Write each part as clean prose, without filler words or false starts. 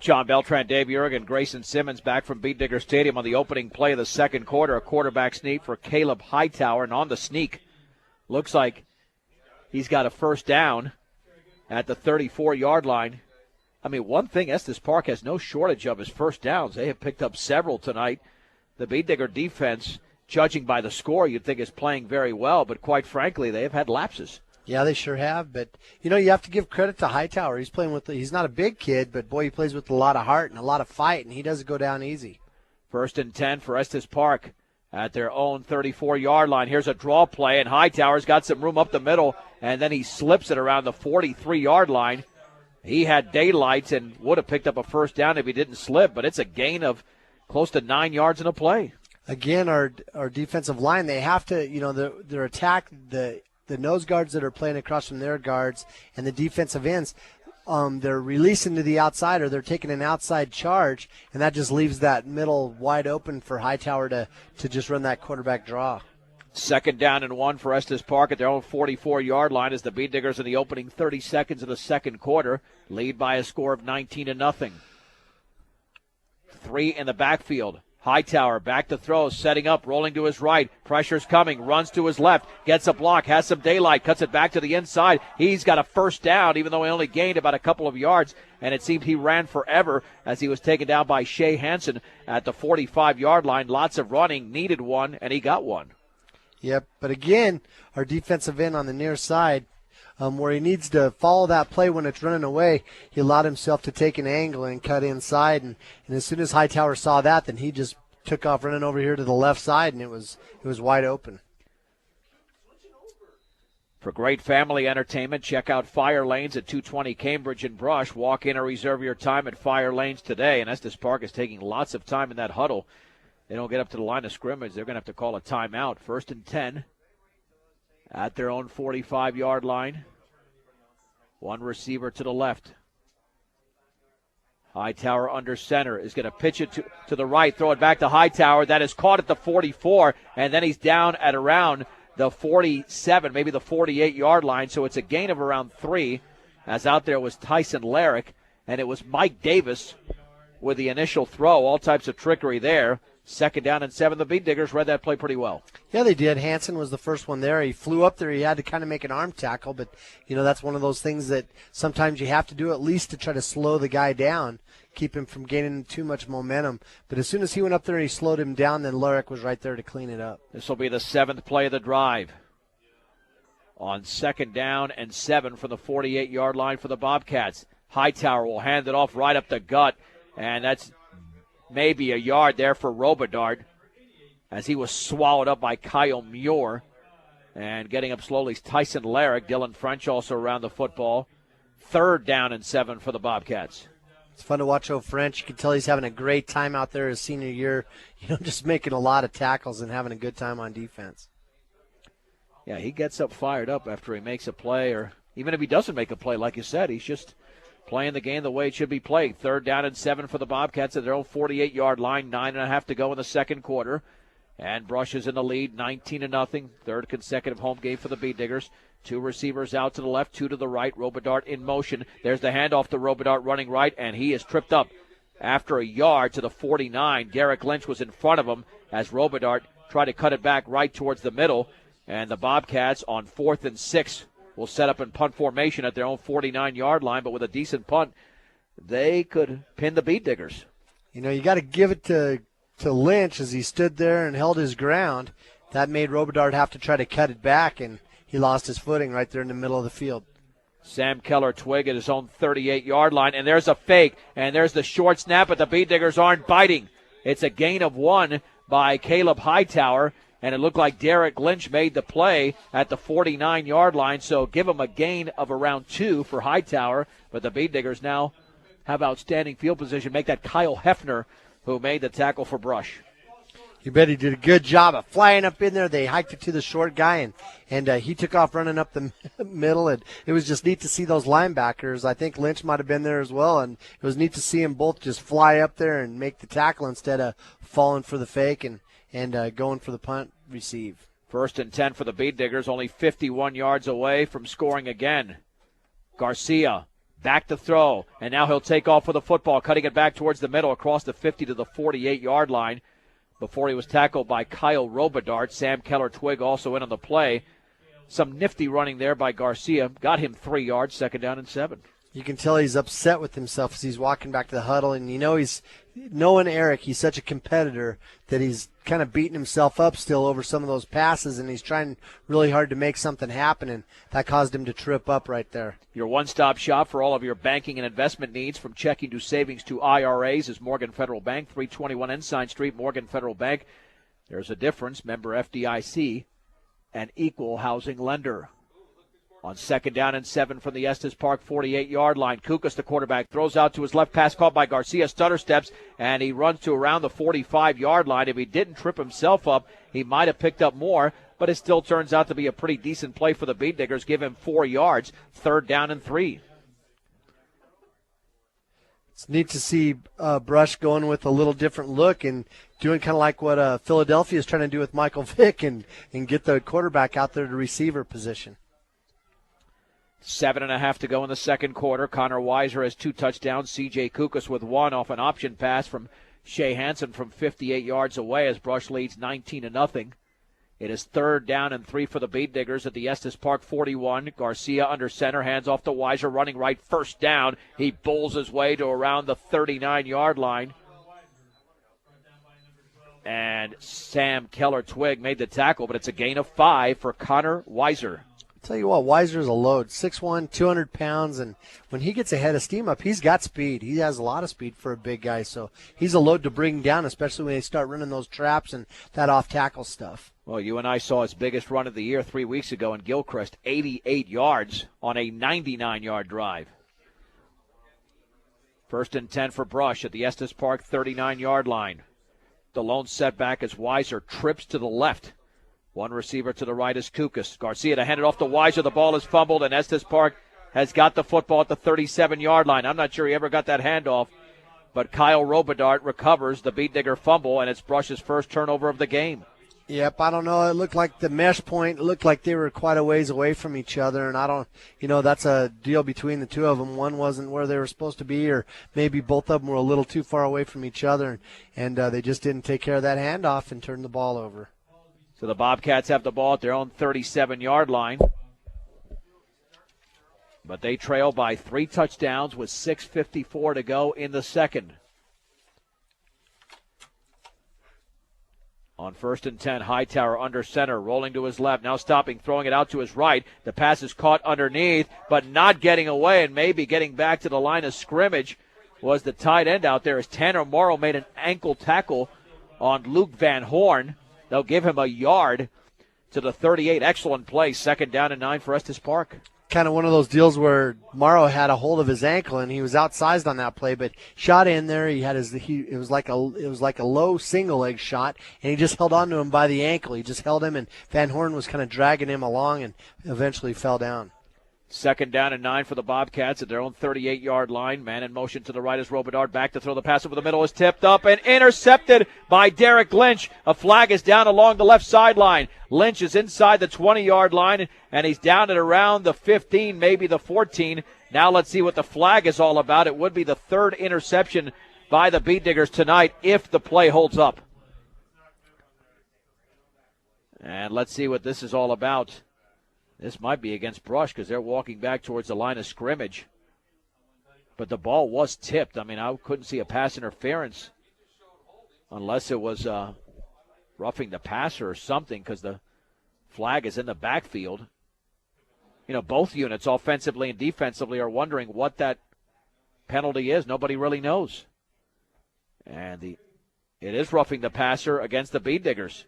John Beltran, Dave Urich, and Grayson Simmons back from Beat Digger Stadium on the opening play of the second quarter. A quarterback sneak for Caleb Hightower, and on the sneak, looks like he's got a first down at the 34-yard line. I mean, one thing, Estes Park has no shortage of his first downs. They have picked up several tonight. The Beat Digger defense, judging by the score, you'd think is playing very well, but quite frankly, they have had lapses. Yeah, they sure have. But, you have to give credit to Hightower. He's not a big kid, but, boy, he plays with a lot of heart and a lot of fight, and he doesn't go down easy. 1st and 10 for Estes Park at their own 34-yard line. Here's a draw play, and Hightower's got some room up the middle, and then he slips it around the 43-yard line. He had daylight and would have picked up a first down if he didn't slip, but it's a gain of close to 9 yards in a play. Again, our defensive line, they have to, their attack, the nose guards that are playing across from their guards and the defensive ends, they're releasing to the outside, or they're taking an outside charge, and that just leaves that middle wide open for Hightower to just run that quarterback draw. 2nd down and 1 for Estes Park at their own 44-yard line as the Beat Diggers in the opening 30 seconds of the second quarter lead by a score of 19-0. 3 in the backfield. Hightower back to throw, setting up, rolling to his right. Pressure's coming, runs to his left, gets a block, has some daylight, cuts it back to the inside. He's got a first down, even though he only gained about a couple of yards, and it seemed he ran forever as he was taken down by Shea Hansen at the 45-yard line. Lots of running, needed one, and he got one. Yep, but again, our defensive end on the near side, where he needs to follow that play when it's running away, he allowed himself to take an angle and cut inside, and as soon as Hightower saw that, then he just took off running over here to the left side, and it was wide open. For great family entertainment, check out Fire Lanes at 220 Cambridge and Brush. Walk in or reserve your time at Fire Lanes today, and Estes Park is taking lots of time in that huddle. They don't get up to the line of scrimmage, they're going to have to call a timeout. 1st and 10 at their own 45-yard line. One receiver to the left. Hightower under center is going to pitch it to the right, throw it back to Hightower. That is caught at the 44, and then he's down at around the 47, maybe the 48-yard line, so it's a gain of around 3, as out there was Tyson Larrick, and it was Mike Davis with the initial throw. All types of trickery there. 2nd down and 7. The Beat Diggers read that play pretty well. Yeah, they did. Hansen was the first one there. He flew up there. He had to kind of make an arm tackle, but, that's one of those things that sometimes you have to do at least to try to slow the guy down, keep him from gaining too much momentum. But as soon as he went up there and he slowed him down, then Larrick was right there to clean it up. This will be the 7th play of the drive. On 2nd down and 7 from the 48-yard line for the Bobcats. Hightower will hand it off right up the gut, and that's maybe a yard there for Robidart as he was swallowed up by Kyle Muir. And getting up slowly is Tyson Larrick. Dylan French also around the football. 3rd down and 7 for the Bobcats. It's fun to watch old French. You can tell he's having a great time out there his senior year, just making a lot of tackles and having a good time on defense. Yeah, he gets up fired up after he makes a play, or even if he doesn't make a play, like you said, he's just playing the game the way it should be played. 3rd down and 7 for the Bobcats at their own 48-yard line. 9.5 to go in the second quarter. And Brush is in the lead, 19-0. 3rd consecutive home game for the Beat Diggers. 2 receivers out to the left, 2 to the right. Robidart in motion. There's the handoff to Robidart running right, and he is tripped up after a yard to the 49. Derek Lynch was in front of him as Robidart tried to cut it back right towards the middle. And the Bobcats on 4th and 6 will set up in punt formation at their own 49-yard line, but with a decent punt, they could pin the Beat Diggers. You got to give it to Lynch as he stood there and held his ground. That made Robidart have to try to cut it back, and he lost his footing right there in the middle of the field. Sam Keller-Twigg at his own 38-yard line, and there's a fake, and there's the short snap, but the Beat Diggers aren't biting. It's a gain of 1 by Caleb Hightower, and it looked like Derek Lynch made the play at the 49-yard line, so give him a gain of around 2 for Hightower. But the Beat Diggers now have outstanding field position. Make that Kyle Hefner who made the tackle for Brush. You bet he did a good job of flying up in there. They hiked it to the short guy, and he took off running up the middle. And it was just neat to see those linebackers. I think Lynch might have been there as well, and it was neat to see them both just fly up there and make the tackle instead of falling for the fake and going for the punt receive. 1st and 10 for the Beat Diggers, only 51 yards away from scoring again. Garcia Back to throw, and now he'll take off with the football, cutting it back towards the middle across the 50 to the 48-yard line before he was tackled by Kyle Robidart. Sam Keller-Twigg also in on the play. Some nifty running there by Garcia. Got him 3 yards, 2nd down and 7. You can tell he's upset with himself as he's walking back to the huddle, and he's knowing Eric, he's such a competitor that he's kind of beating himself up still over some of those passes, and he's trying really hard to make something happen, and that caused him to trip up right there. Your one-stop shop for all of your banking and investment needs, from checking to savings to IRAs, is Morgan Federal Bank, 321 Ensign Street, Morgan Federal Bank. There's a difference. Member FDIC, an equal housing lender. On 2nd down and 7 from the Estes Park 48-yard line. Kukas, the quarterback, throws out to his left, pass caught by Garcia, stutter steps, and he runs to around the 45-yard line. If he didn't trip himself up, he might have picked up more, but it still turns out to be a pretty decent play for the Beat Diggers. Give him 4 yards, 3rd down and 3. It's neat to see Brush going with a little different look and doing kind of like what Philadelphia is trying to do with Michael Vick and get the quarterback out there to receiver position. 7.5 to go in the second quarter. Connor Weiser has 2 touchdowns. C.J. Kukas with 1 off an option pass from Shea Hansen from 58 yards away as Brush leads 19-0. It is 3rd down and 3 for the Beat Diggers at the Estes Park 41. Garcia under center, hands off to Weiser, running right, 1st down. He bowls his way to around the 39-yard line. And Sam Keller-Twigg made the tackle, but it's a gain of 5 for Connor Weiser. Tell you what, Weiser's a load, 6'1", 200 pounds, and when he gets a head of steam up, he's got speed. He has a lot of speed for a big guy, so he's a load to bring down, especially when they start running those traps and that off-tackle stuff. Well, you and I saw his biggest run of the year 3 weeks ago in Gilchrist, 88 yards on a 99-yard drive. 1st and 10 for Brush at the Estes Park 39-yard line. The lone setback as Weiser trips to the left. One receiver to the right is Kukas. Garcia to hand it off to Weiser. The ball is fumbled, and Estes Park has got the football at the 37-yard line. I'm not sure he ever got that handoff, but Kyle Robidart recovers the Beat Digger fumble, and it's Brush's first turnover of the game. Yep, I don't know. It looked like the mesh point, it looked like they were quite a ways away from each other, and I don't, that's a deal between the two of them. One wasn't where they were supposed to be, or maybe both of them were a little too far away from each other, and they just didn't take care of that handoff and turn the ball over. So the Bobcats have the ball at their own 37-yard line. But they trail by 3 touchdowns with 6:54 to go in the second. On 1st and 10, Hightower under center, rolling to his left, now stopping, throwing it out to his right. The pass is caught underneath, but not getting away, and maybe getting back to the line of scrimmage was the tight end out there as Tanner Morrow made an ankle tackle on Luke Van Horn. They'll give him a yard to the 38. Excellent play. 2nd down and 9 for Estes Park. Kind of one of those deals where Morrow had a hold of his ankle and he was outsized on that play, but shot in there. He had it was like a low single leg shot, and he just held on to him by the ankle. He just held him, and Van Horn was kind of dragging him along and eventually fell down. 2nd down and 9 for the Bobcats at their own 38-yard line. Man in motion to the right as Robidart back to throw. The pass over the middle is tipped up and intercepted by Derek Lynch. A flag is down along the left sideline. Lynch is inside the 20-yard line, and he's down at around the 15, maybe the 14. Now let's see what the flag is all about. It would be the 3rd interception by the Beat Diggers tonight if the play holds up. And let's see what this is all about. This might be against Brush because they're walking back towards the line of scrimmage. But the ball was tipped. I mean, I couldn't see a pass interference unless it was roughing the passer or something because the flag is in the backfield. Both units, offensively and defensively, are wondering what that penalty is. Nobody really knows. And it is roughing the passer against the Beat Diggers.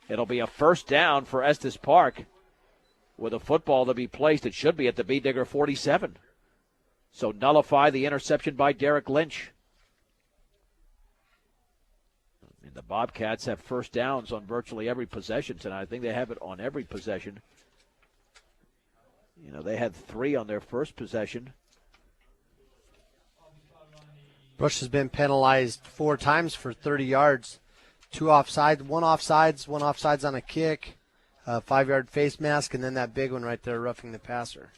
It'll be a 1st down for Estes Park with a football to be placed. It should be at the Beat Digger 47. So nullify the interception by Derek Lynch. And the Bobcats have 1st downs on virtually every possession tonight. I think they have it on every possession. They had 3 on their first possession. Brush has been penalized 4 times for 30 yards. 2 offsides, one offsides on a kick, a 5-yard face mask, and then that big one right there roughing the passer.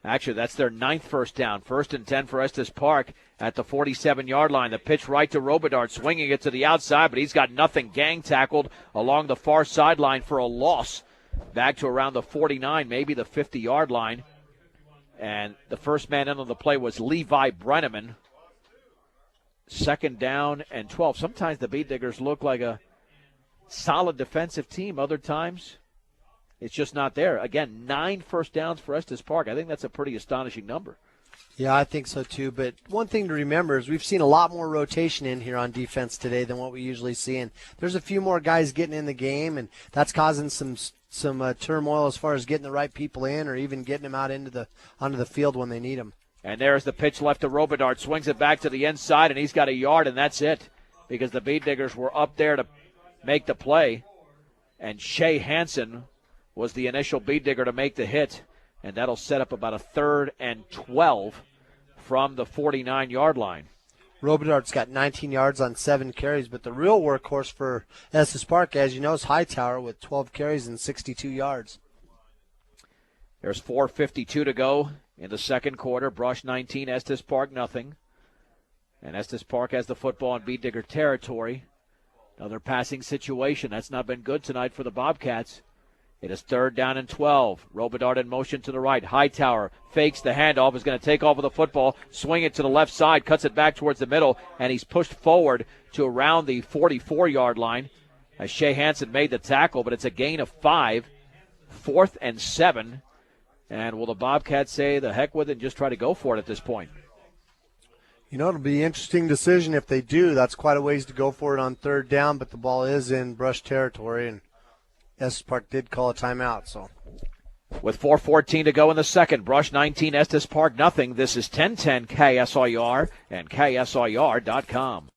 Actually, that's their 9th first down. 1st and 10 for Estes Park at the 47-yard line. The pitch right to Robidart, swinging it to the outside, but he's got nothing. Gang tackled along the far sideline for a loss. Back to around the 49, maybe the 50-yard line. And the first man in on the play was Levi Brenneman. 2nd down and 12. Sometimes the Beat Diggers look like a solid defensive team. Other times, it's just not there. Again, 9 first downs for Estes Park. I think that's a pretty astonishing number. Yeah, I think so too. But one thing to remember is we've seen a lot more rotation in here on defense today than what we usually see. And there's a few more guys getting in the game, and that's causing some turmoil as far as getting the right people in or even getting them out onto the field when they need them. And there's the pitch left to Robidart. Swings it back to the inside, and he's got a yard, and that's it. Because the Beat Diggers were up there to make the play. And Shea Hansen was the initial Beat Digger to make the hit. And that'll set up about a 3rd and 12 from the 49-yard line. Robidart's got 19 yards on 7 carries, but the real workhorse for Estes Park, as you know, is Hightower with 12 carries and 62 yards. There's 4:52 to go in the second quarter. Brush 19, Estes Park nothing. And Estes Park has the football in Beat Digger territory. Another passing situation. That's not been good tonight for the Bobcats. It is 3rd down and 12. Robidart in motion to the right. Hightower fakes the handoff, is going to take off with the football, swing it to the left side, cuts it back towards the middle, and he's pushed forward to around the 44-yard line as Shea Hansen made the tackle, but it's a gain of 5. 4th and 7. And will the Bobcats say the heck with it and just try to go for it at this point? You know, it'll be an interesting decision if they do. That's quite a ways to go for it on 3rd down, but the ball is in Brush territory, and Estes Park did call a timeout. So, with 4:14 to go in the second, Brush 19, Estes Park nothing. This is 1010 KSIR and KSIR.com.